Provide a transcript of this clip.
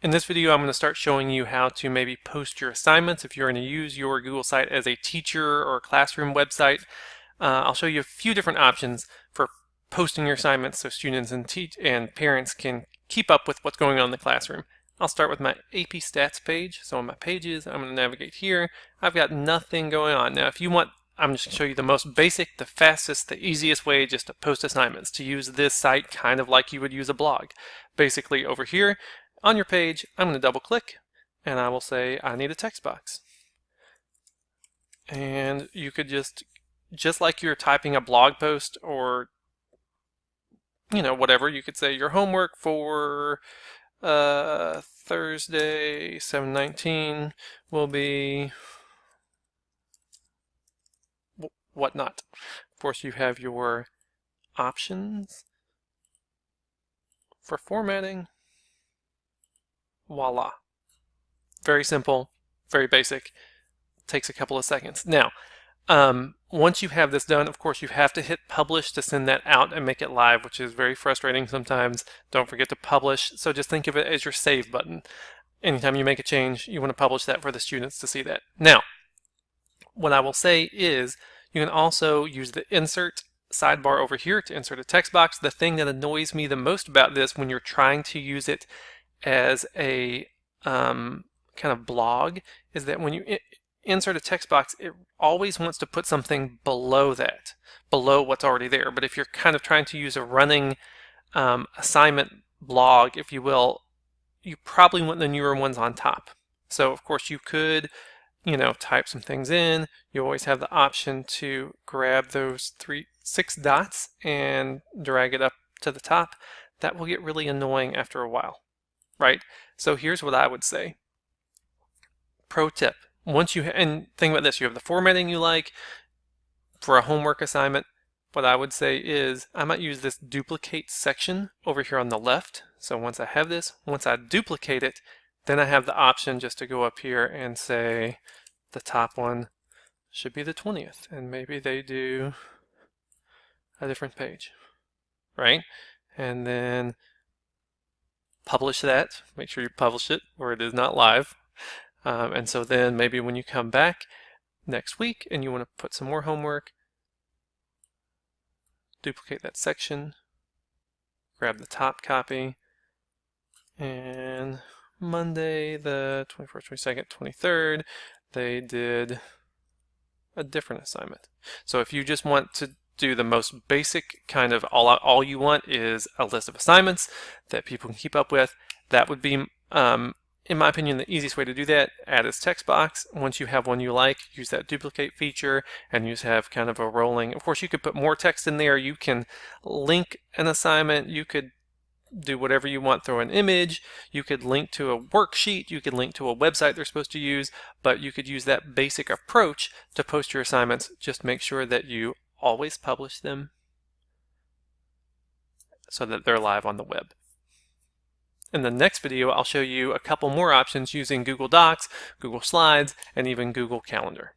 In this video, I'm going to start showing you how to maybe post your assignments if you're going to use your Google site as a teacher or classroom website. I'll show you a few different options for posting your assignments so students and parents can keep up with what's going on in the classroom. I'll start with my AP Stats page. So on my pages, I'm going to navigate here. I've got nothing going on. Now, if you want, I'm just going to show you the most basic, the fastest, the easiest way just to post assignments, to use this site kind of like you would use a blog. Basically, over here, on your page, I'm going to double click and I will say I need a text box. And you could just like you're typing a blog post or whatever, you could say your homework for Thursday 7/19 will be whatnot. Of course, you have your options for formatting. Voila. Very simple, very basic. Takes a couple of seconds. Now, once you have this done, of course, you have to hit publish to send that out and make it live, which is very frustrating sometimes. Don't forget to publish. So just think of it as your save button. Anytime you make a change, you want to publish that for the students to see that. Now, what I will say is you can also use the insert sidebar over here to insert a text box. The thing that annoys me the most about this when you're trying to use it as a kind of blog is that when you insert a text box, it always wants to put something below that, below what's already there. But if you're kind of trying to use a running assignment blog, if you will, you probably want the newer ones on top. So of course you could, type some things in. You always have the option to grab those 6 dots and drag it up to the top. That will get really annoying after a while, right? So here's what I would say. Pro tip. Once you and think about this, you have the formatting you like for a homework assignment. What I would say is I might use this duplicate section over here on the left. So once I have this, once I duplicate it, then I have the option just to go up here and say the top one should be the 20th, and maybe they do a different page, right? And then publish that. Make sure you publish it or it is not live. And so then maybe when you come back next week and you want to put some more homework, duplicate that section, grab the top copy, and Monday the 21st, 22nd, 23rd, they did a different assignment. So if you just want to do the most basic kind of all you want is a list of assignments that people can keep up with, that would be, in my opinion, the easiest way to do that. Add this text box. Once you have one you like, use that duplicate feature and have kind of a rolling. Of course, you could put more text in there. You can link an assignment. You could do whatever you want, throw an image, you could link to a worksheet, you could link to a website they're supposed to use, but you could use that basic approach to post your assignments. Just make sure that you always publish them so that they're live on the web. In the next video, I'll show you a couple more options using Google Docs, Google Slides, and even Google Calendar.